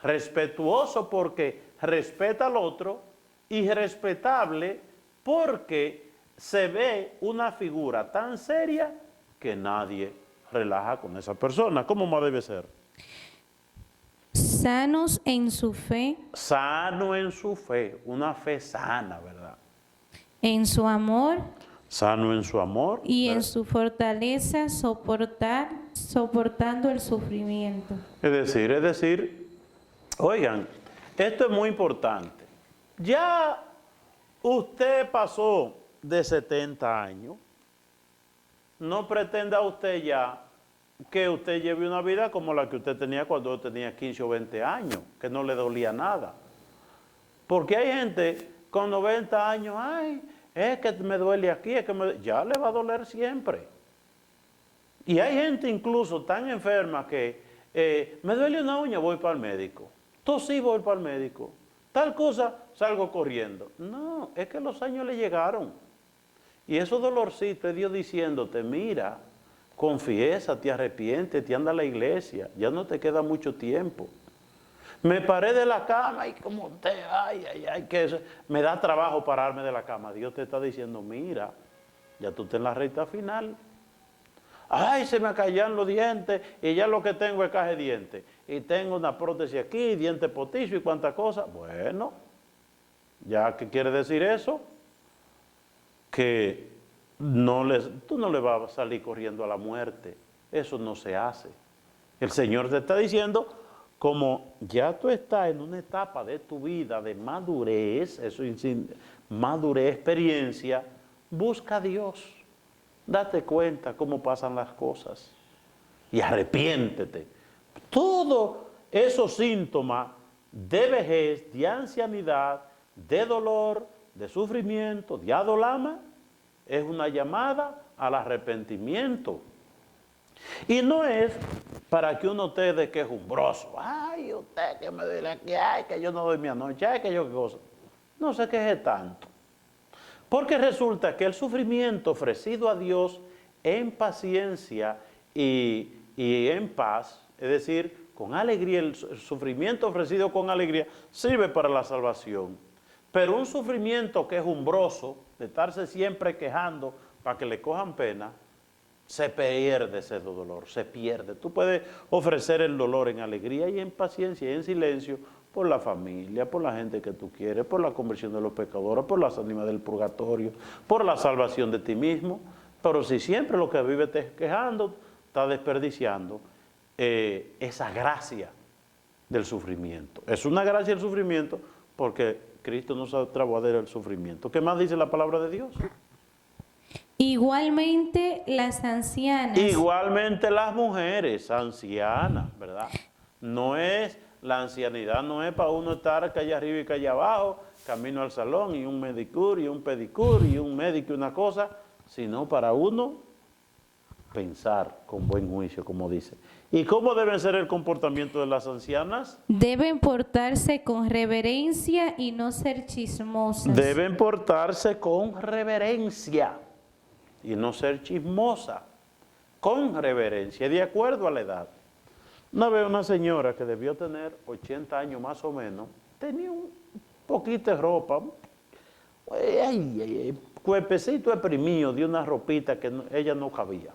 Respetuoso porque respeta al otro y respetable porque se ve una figura tan seria que nadie relaja con esa persona. ¿Cómo más debe ser? Sanos en su fe. Sano en su fe, una fe sana, ¿verdad? En su amor. Sano en su amor. Y ¿verdad? en su fortaleza soportando el sufrimiento. Es decir, oigan, esto es muy importante. Ya usted pasó de 70 años, no pretenda usted ya que usted lleve una vida como la que usted tenía cuando tenía 15 o 20 años, que no le dolía nada. Porque hay gente con 90 años, ay, es que me duele aquí, es que ya le va a doler siempre. Y hay gente incluso tan enferma que me duele una uña, voy para el médico. Tosí, voy para el médico. Tal cosa, salgo corriendo. No, es que los años le llegaron. Y esos dolorcitos es Dios diciéndote, mira, confiésate, arrepiéntete, anda a la iglesia, ya no te queda mucho tiempo. Me paré de la cama y como que me da trabajo pararme de la cama. Dios te está diciendo, mira, ya tú estás en la recta final. Ay, se me caían los dientes y ya lo que tengo es caja de dientes. Y tengo una prótesis aquí, diente postizo y cuántas cosas. Bueno, ¿ya qué quiere decir eso? Que tú no le vas a salir corriendo a la muerte. Eso no se hace. El Señor te está diciendo, como ya tú estás en una etapa de tu vida de madurez, madurez, experiencia, busca a Dios. Date cuenta cómo pasan las cosas y arrepiéntete. Todos esos síntomas de vejez, de ancianidad, de dolor, de sufrimiento, de adolama, es una llamada al arrepentimiento. Y no es para que uno esté de quejumbroso. Ay, usted que me duele aquí, ay, que yo no dormí anoche, ay, que yo qué cosa. No se queje tanto. Porque resulta que el sufrimiento ofrecido a Dios en paciencia y en paz, es decir, con alegría, el sufrimiento ofrecido con alegría sirve para la salvación. Pero un sufrimiento quejumbroso, de estarse siempre quejando para que le cojan pena, se pierde ese dolor, se pierde. Tú puedes ofrecer el dolor en alegría y en paciencia y en silencio por la familia, por la gente que tú quieres, por la conversión de los pecadores, por las ánimas del purgatorio, por la salvación de ti mismo. Pero si siempre lo que vive te quejando, está desperdiciando esa gracia del sufrimiento. Es una gracia el sufrimiento porque Cristo nos ha traído el sufrimiento. ¿Qué más dice la palabra de Dios? Igualmente las ancianas. Igualmente las mujeres ancianas, ¿verdad? No es, la ancianidad no es para uno estar calle arriba y calle abajo, camino al salón y un medicure y un pedicure y un médico y una cosa, sino para uno pensar con buen juicio, como dice. ¿Y cómo debe ser el comportamiento de las ancianas? Deben portarse con reverencia y no ser chismosas. Deben portarse con reverencia y no ser chismosa, con reverencia, de acuerdo a la edad. Una vez una señora que debió tener 80 años más o menos, tenía un poquito de ropa, cuerpecito deprimido, de una ropita que ella no cabía.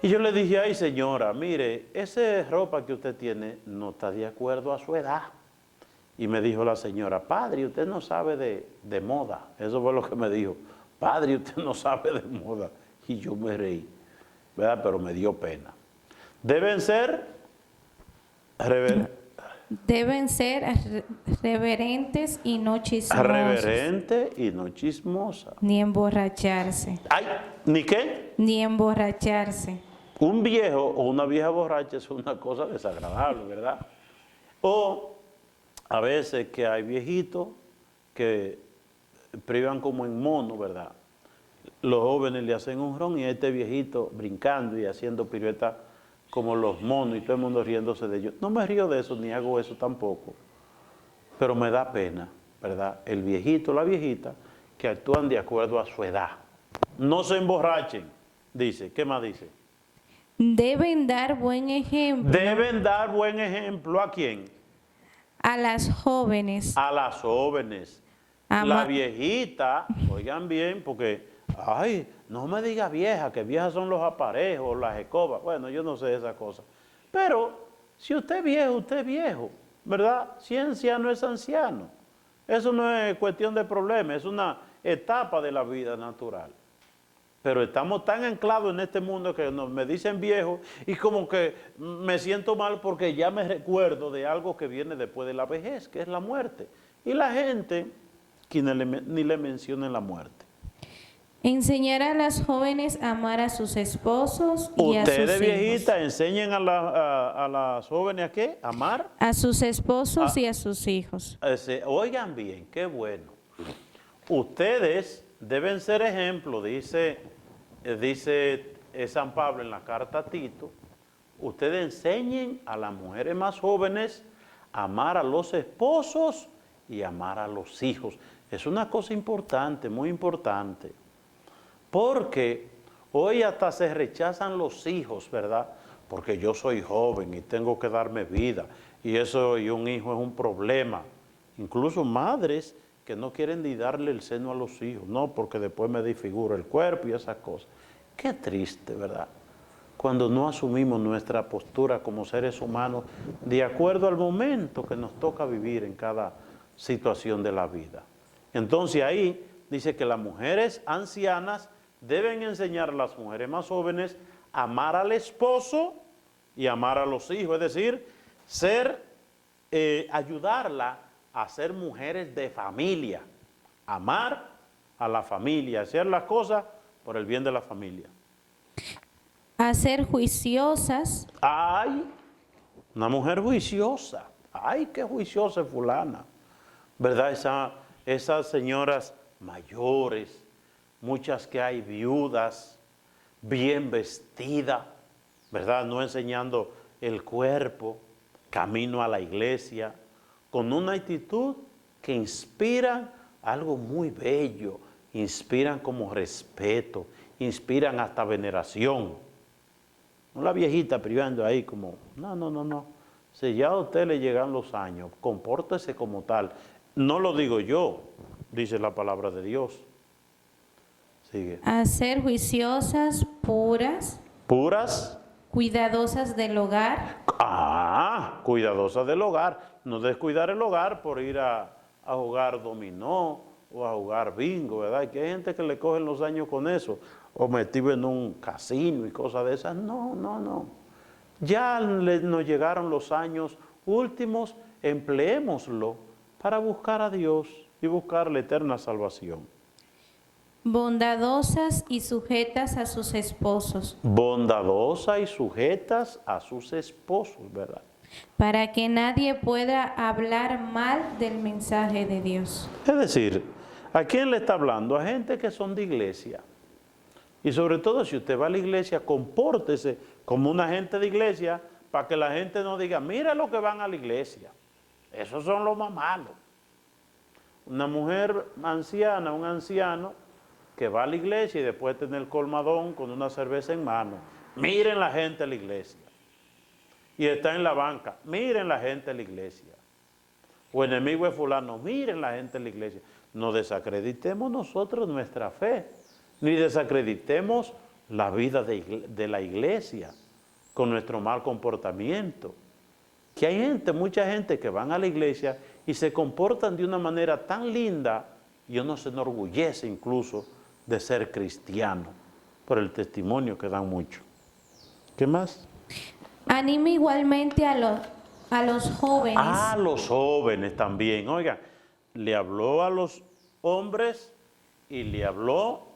Y yo le dije, ay señora, mire, esa ropa que usted tiene no está de acuerdo a su edad. Y me dijo la señora, padre, usted no sabe de moda. Eso fue lo que me dijo. Padre, usted no sabe de moda. Y yo me reí, ¿verdad? Pero me dio pena. Deben ser reverentes y no chismosas. Reverente y no chismosa. Ni emborracharse. Ay, ¿ni qué? Ni emborracharse. Un viejo o una vieja borracha es una cosa desagradable, ¿verdad? O a veces que hay viejitos que privan como en mono, ¿verdad? Los jóvenes le hacen un ron y este viejito brincando y haciendo piruetas como los monos y todo el mundo riéndose de ellos. No me río de eso ni hago eso tampoco, pero me da pena, ¿verdad? El viejito, la viejita, que actúan de acuerdo a su edad. No se emborrachen, dice. ¿Qué más dice? Deben dar buen ejemplo. Deben dar buen ejemplo ¿a quién? A las jóvenes. A las jóvenes. La viejita, oigan bien, porque, ay, no me diga vieja, que viejas son los aparejos, las escobas. Bueno, yo no sé esa cosa. Pero, si usted es viejo, ¿verdad? Si es anciano, es anciano. Eso no es cuestión de problema, es una etapa de la vida natural. Pero estamos tan anclados en este mundo que me dicen viejo y como que me siento mal porque ya me recuerdo de algo que viene después de la vejez, que es la muerte. Y la gente que ni le menciona la muerte. Enseñar a las jóvenes a amar a sus esposos y a sus hijos. Ustedes viejitas enseñen a las jóvenes ¿a qué? ¿Amar? A sus esposos y a sus hijos. Oigan bien, qué bueno. ustedes deben ser ejemplo, dice San Pablo en la carta a Tito, ustedes enseñen a las mujeres más jóvenes a amar a los esposos y amar a los hijos. Es una cosa importante, muy importante, porque hoy hasta se rechazan los hijos, ¿verdad? Porque yo soy joven y tengo que darme vida, y eso y un hijo es un problema. Incluso madres que no quieren ni darle el seno a los hijos, no, porque después me disfiguro el cuerpo y esas cosas. Qué triste, ¿verdad? Cuando no asumimos nuestra postura como seres humanos de acuerdo al momento que nos toca vivir en cada situación de la vida. Entonces ahí dice que las mujeres ancianas deben enseñar a las mujeres más jóvenes a amar al esposo y amar a los hijos, es decir, ayudarla a ser mujeres de familia, amar a la familia, hacer las cosas por el bien de la familia. A ser juiciosas. Ay, una mujer juiciosa. Ay, qué juiciosa es fulana. ¿Verdad? Esas señoras mayores, muchas que hay viudas, bien vestidas, ¿verdad? No enseñando el cuerpo, camino a la iglesia, con una actitud que inspira algo muy bello, inspiran como respeto, inspiran hasta veneración. No la viejita privando ahí como, no. Si ya a usted le llegan los años, compórtese como tal. No lo digo yo, dice la palabra de Dios. Sigue. A ser juiciosas, puras. Puras. Cuidadosas del hogar. Cuidadosas del hogar. No descuidar el hogar por ir a jugar dominó o a jugar bingo, ¿verdad? Y que hay gente que le cogen los años con eso, o metido en un casino y cosas de esas. No. Ya nos llegaron los años últimos, empleémoslo para buscar a Dios y buscar la eterna salvación. Bondadosas y sujetas a sus esposos. Bondadosas y sujetas a sus esposos, ¿verdad? Para que nadie pueda hablar mal del mensaje de Dios. Es decir, ¿a quién le está hablando? A gente que son de iglesia. Y sobre todo, si usted va a la iglesia, compórtese como una gente de iglesia para que la gente no diga, mira lo que van a la iglesia. Esos son los más malos. Una mujer anciana, un anciano que va a la iglesia y después tiene el colmadón con una cerveza en mano. Miren la gente de la iglesia. Y está en la banca. Miren la gente de la iglesia. O enemigo de fulano. Miren la gente de la iglesia. No desacreditemos nosotros nuestra fe. Ni desacreditemos la vida de la iglesia con nuestro mal comportamiento. Que hay gente, mucha gente que van a la iglesia y se comportan de una manera tan linda y uno se enorgullece incluso de ser cristiano por el testimonio que dan mucho. ¿Qué más? Anima igualmente a los jóvenes. A los jóvenes también. Oigan, le habló a los hombres y le habló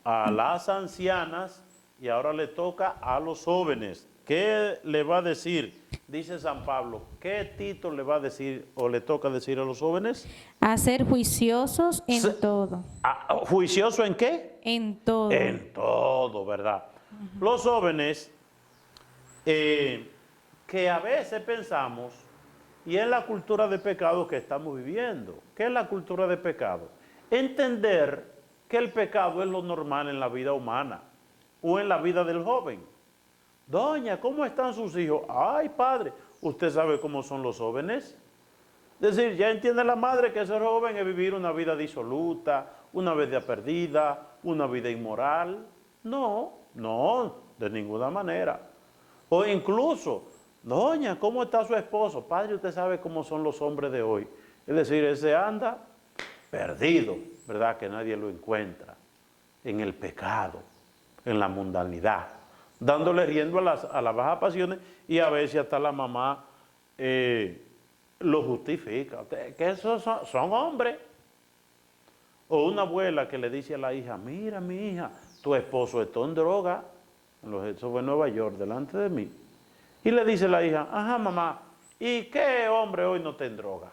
a las ancianas y ahora le toca a los jóvenes. ¿Qué le va a decir? Dice San Pablo, ¿qué Tito le va a decir o le toca decir a los jóvenes? A ser juiciosos en todo. ¿Juicioso en qué? En todo. En todo, ¿verdad? Los jóvenes que a veces pensamos, y es la cultura de pecado que estamos viviendo. ¿Qué es la cultura de pecado? Entender que el pecado es lo normal en la vida humana o en la vida del joven. Doña, ¿cómo están sus hijos? Ay, padre, ¿usted sabe cómo son los jóvenes? Es decir, ya entiende la madre que ser joven es vivir una vida disoluta, una vida perdida, una vida inmoral. No, de ninguna manera. O incluso, doña, ¿cómo está su esposo? Padre, usted sabe cómo son los hombres de hoy. Es decir, ese anda perdido, ¿verdad? Que nadie lo encuentra en el pecado, en la mundanidad, dándole riendo a las bajas pasiones y a veces hasta la mamá lo justifica. Que esos son hombres. O una abuela que le dice a la hija, mira mi hija, tu esposo está en droga. Eso fue en Nueva York, delante de mí. Y le dice la hija, ajá mamá, ¿y qué hombre hoy no está en droga?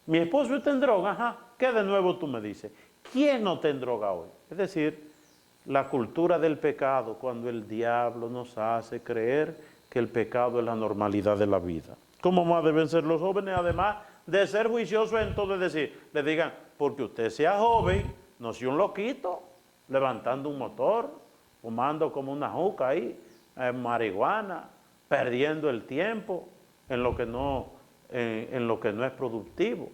Mi esposo está en droga, ajá. ¿qué de nuevo tú me dices? ¿Quién no te droga hoy? Es decir, la cultura del pecado, cuando el diablo nos hace creer que el pecado es la normalidad de la vida. ¿Cómo más deben ser los jóvenes? Además de ser juiciosos en todo, es decir, le digan, porque usted sea joven, no sea un loquito, levantando un motor, fumando como una juca ahí, marihuana, perdiendo el tiempo en lo que no es productivo.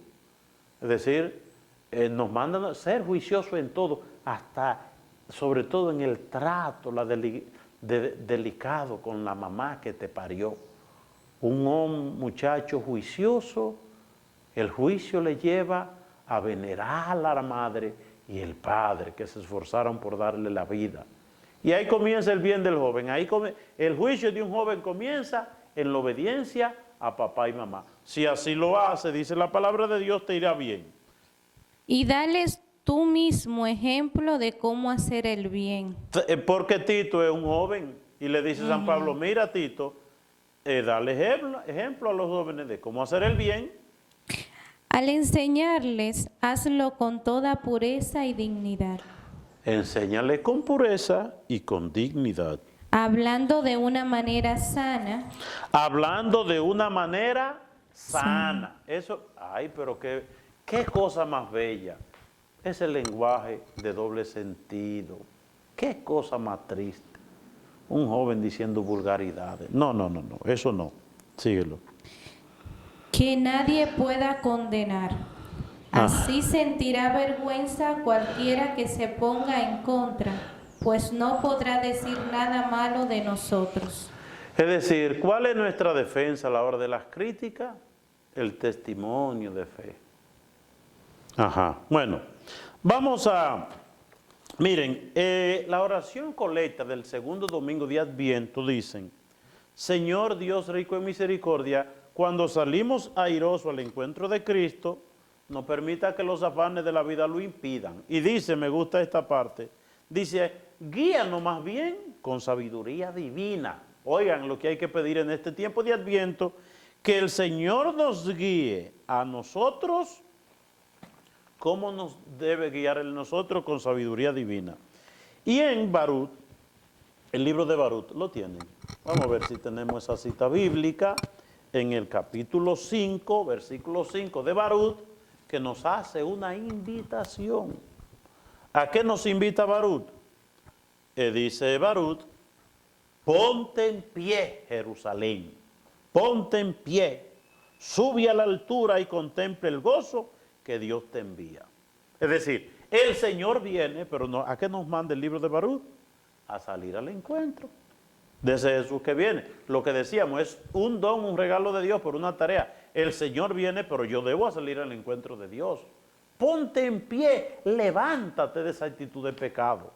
Es decir, nos mandan a ser juiciosos en todo, hasta, sobre todo en el trato, delicado con la mamá que te parió. Un muchacho juicioso, el juicio le lleva a venerar a la madre y el padre que se esforzaron por darle la vida. Y ahí comienza el bien del joven. El juicio de un joven comienza en la obediencia a papá y mamá. Si así lo hace, dice la palabra de Dios, te irá bien. Y dales tú mismo ejemplo de cómo hacer el bien. Porque Tito es un joven y le dice San Pablo, mira Tito, dale ejemplo a los jóvenes de cómo hacer el bien. Al enseñarles, hazlo con toda pureza y dignidad. Enséñale con pureza y con dignidad. Hablando de una manera sana. Hablando de una manera sana. Eso, pero qué cosa más bella. Ese lenguaje de doble sentido. Qué cosa más triste. Un joven diciendo vulgaridades. No, eso no. Síguelo. Que nadie pueda condenar. Así sentirá vergüenza cualquiera que se ponga en contra, pues no podrá decir nada malo de nosotros. Es decir, ¿cuál es nuestra defensa a la hora de las críticas? El testimonio de fe. Bueno, vamos a... Miren, la oración colecta del segundo domingo de Adviento dicen, Señor Dios rico en misericordia, cuando salimos airosos al encuentro de Cristo, no permita que los afanes de la vida lo impidan. Y dice, me gusta esta parte, dice, guíanos más bien con sabiduría divina. Oigan lo que hay que pedir en este tiempo de Adviento, que el Señor nos guíe a nosotros. ¿Cómo nos debe guiar Él nosotros? Con sabiduría divina. Y en Barut, el libro de Barut, lo tienen. Vamos a ver si tenemos esa cita bíblica en el capítulo 5, versículo 5 de Barut, que nos hace una invitación. ¿A qué nos invita Barut? Dice Barut, ponte en pie, Jerusalén, ponte en pie, sube a la altura y contemple el gozo que Dios te envía. Es decir, el Señor viene, pero no, ¿a qué nos manda el libro de Barut? A salir al encuentro de ese Jesús que viene. Lo que decíamos es un don, un regalo de Dios por una tarea. El Señor viene, pero yo debo salir al encuentro de Dios. Ponte en pie, levántate de esa actitud de pecado.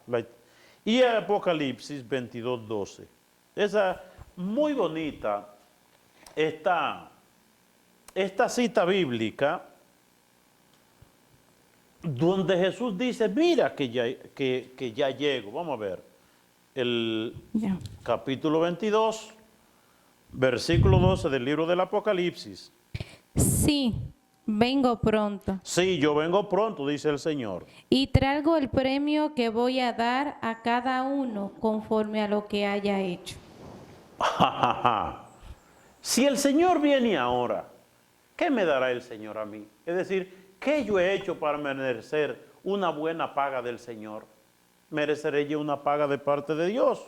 Y Apocalipsis 22:12. Esa muy bonita, esta cita bíblica, donde Jesús dice, mira que ya llego. Vamos a ver, capítulo 22, versículo 12 del libro del Apocalipsis. Sí, vengo pronto. Sí, yo vengo pronto, dice el Señor. Y traigo el premio que voy a dar a cada uno conforme a lo que haya hecho. Si el Señor viene ahora, ¿qué me dará el Señor a mí? Es decir, ¿qué yo he hecho para merecer una buena paga del Señor? Mereceré yo una paga de parte de Dios.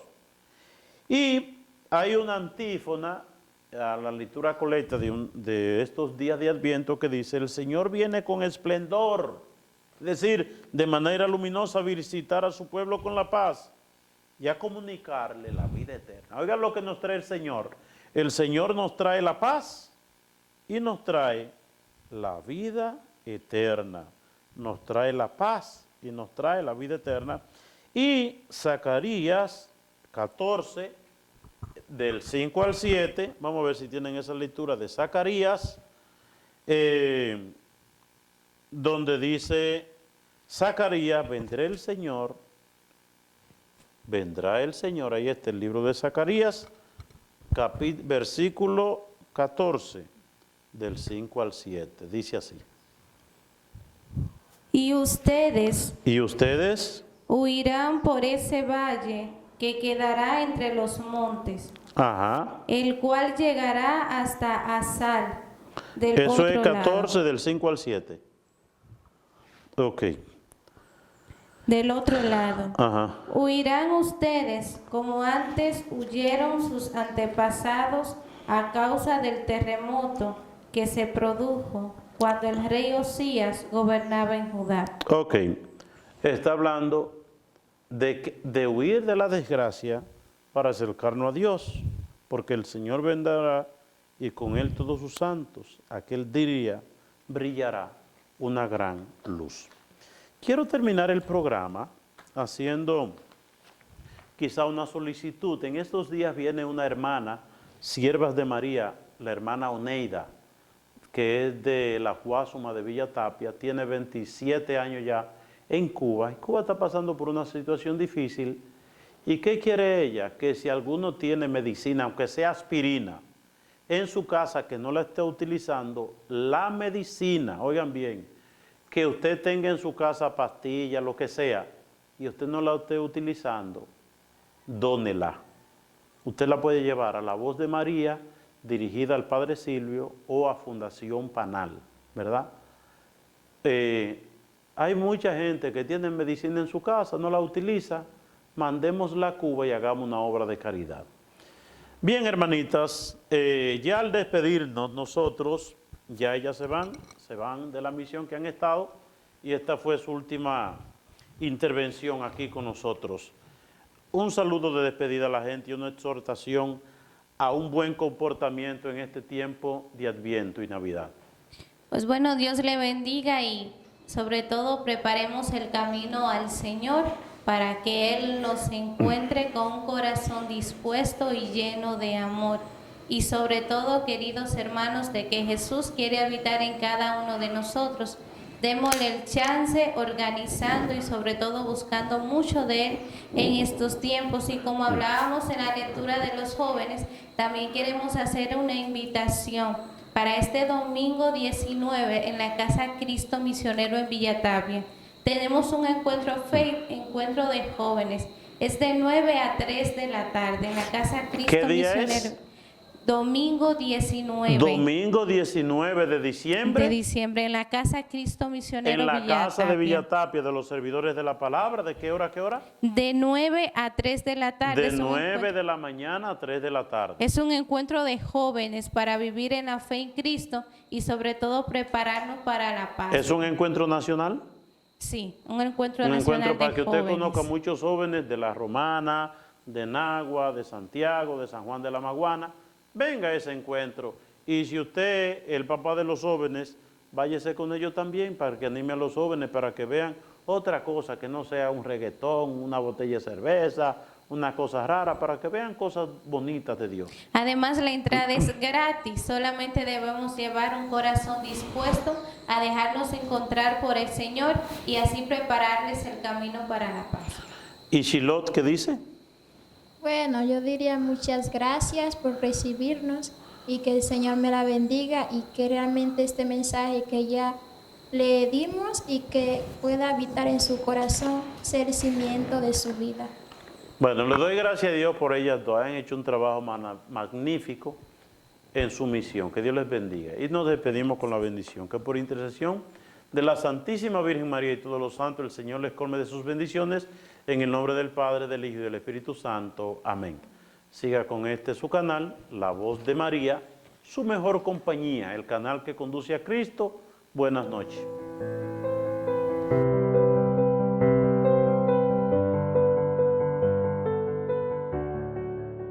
Y hay una antífona a la lectura colecta de estos días de Adviento que dice, el Señor viene con esplendor, es decir, de manera luminosa a visitar a su pueblo con la paz y a comunicarle la vida eterna. Oigan lo que nos trae el Señor. El Señor nos trae la paz y nos trae la vida eterna. Nos trae la paz y nos trae la vida eterna. Y Zacarías 14, del 5 al 7, vamos a ver si tienen esa lectura de Zacarías, donde dice, Zacarías, vendrá el Señor, ahí está el libro de Zacarías, versículo 14, del 5 al 7, dice así. Y ustedes Y ustedes, huirán por ese valle que quedará entre los montes, ajá, el cual llegará hasta Asal, del eso es otro 14 lado. del 5 al 7. Ok, Del otro lado. ajá. Huirán ustedes como antes huyeron sus antepasados a causa del terremoto que se produjo cuando el rey Osías gobernaba en Judá. Ok, está hablando de huir de la desgracia para acercarnos a Dios, porque el Señor vendrá y con Él todos sus santos. Aquel día brillará una gran luz. Quiero terminar el programa haciendo quizá una solicitud. En estos días viene una hermana, Siervas de María, la hermana Oneida, que es de la Guasuma de Villa Tapia, tiene 27 años ya en Cuba. Y Cuba está pasando por una situación difícil. ¿Y qué quiere ella? Que si alguno tiene medicina, aunque sea aspirina, en su casa que no la esté utilizando, la medicina, oigan bien, que usted tenga en su casa pastillas, lo que sea, y usted no la esté utilizando, dónela. Usted la puede llevar a La Voz de María, dirigida al Padre Silvio, o a Fundación Panal, ¿verdad? Hay mucha gente que tiene medicina en su casa, no la utiliza, mandémosla a Cuba y hagamos una obra de caridad. Bien, hermanitas, ya al despedirnos nosotros, ya ellas se van de la misión que han estado, y esta fue su última intervención aquí con nosotros. Un saludo de despedida a la gente y una exhortación a un buen comportamiento en este tiempo de Adviento y Navidad. Pues bueno, Dios le bendiga y sobre todo preparemos el camino al Señor para que Él nos encuentre con un corazón dispuesto y lleno de amor. Y sobre todo, queridos hermanos, de que Jesús quiere habitar en cada uno de nosotros. Démosle el chance organizando y sobre todo buscando mucho de Él en estos tiempos. Y como hablábamos en la lectura de los jóvenes, también queremos hacer una invitación para este domingo 19 en la Casa Cristo Misionero en Villa Tapia. Tenemos un encuentro de jóvenes. Es de 9 a 3 de la tarde en la Casa Cristo ¿Qué día Misionero. es? Domingo 19. Domingo 19 de diciembre. De diciembre en la Casa Cristo Misionero En la Villa casa de Tapia. Villa Tapia de los servidores de la palabra. ¿De qué hora a qué hora? De 9 a 3 de la tarde. De 9 de la mañana a 3 de la tarde. Es un encuentro de jóvenes para vivir en la fe en Cristo y sobre todo prepararnos para la paz. ¿Es un encuentro nacional? Sí, un encuentro Un nacional encuentro para de que usted jóvenes. conozca muchos jóvenes de La Romana, de Nagua, de Santiago, de San Juan de la Maguana. Venga a ese encuentro. Y si usted, el papá de los jóvenes, váyase con ellos también para que anime a los jóvenes, para que vean otra cosa que no sea un reggaetón, una botella de cerveza, una cosa rara, para que vean cosas bonitas de Dios. Además, la entrada es gratis, solamente debemos llevar un corazón dispuesto a dejarnos encontrar por el Señor y así prepararles el camino para la paz. ¿Y Shilot qué dice? Bueno, yo diría muchas gracias por recibirnos y que el Señor me la bendiga y que realmente este mensaje que ya le dimos y que pueda habitar en su corazón, ser el cimiento de su vida. Bueno, le doy gracias a Dios por ellas dos. Han hecho un trabajo magnífico en su misión. Que Dios les bendiga. Y nos despedimos con la bendición. Que por intercesión de la Santísima Virgen María y todos los santos, el Señor les colme de sus bendiciones. En el nombre del Padre, del Hijo y del Espíritu Santo. Amén. Siga con su canal, La Voz de María, su mejor compañía, el canal que conduce a Cristo. Buenas noches.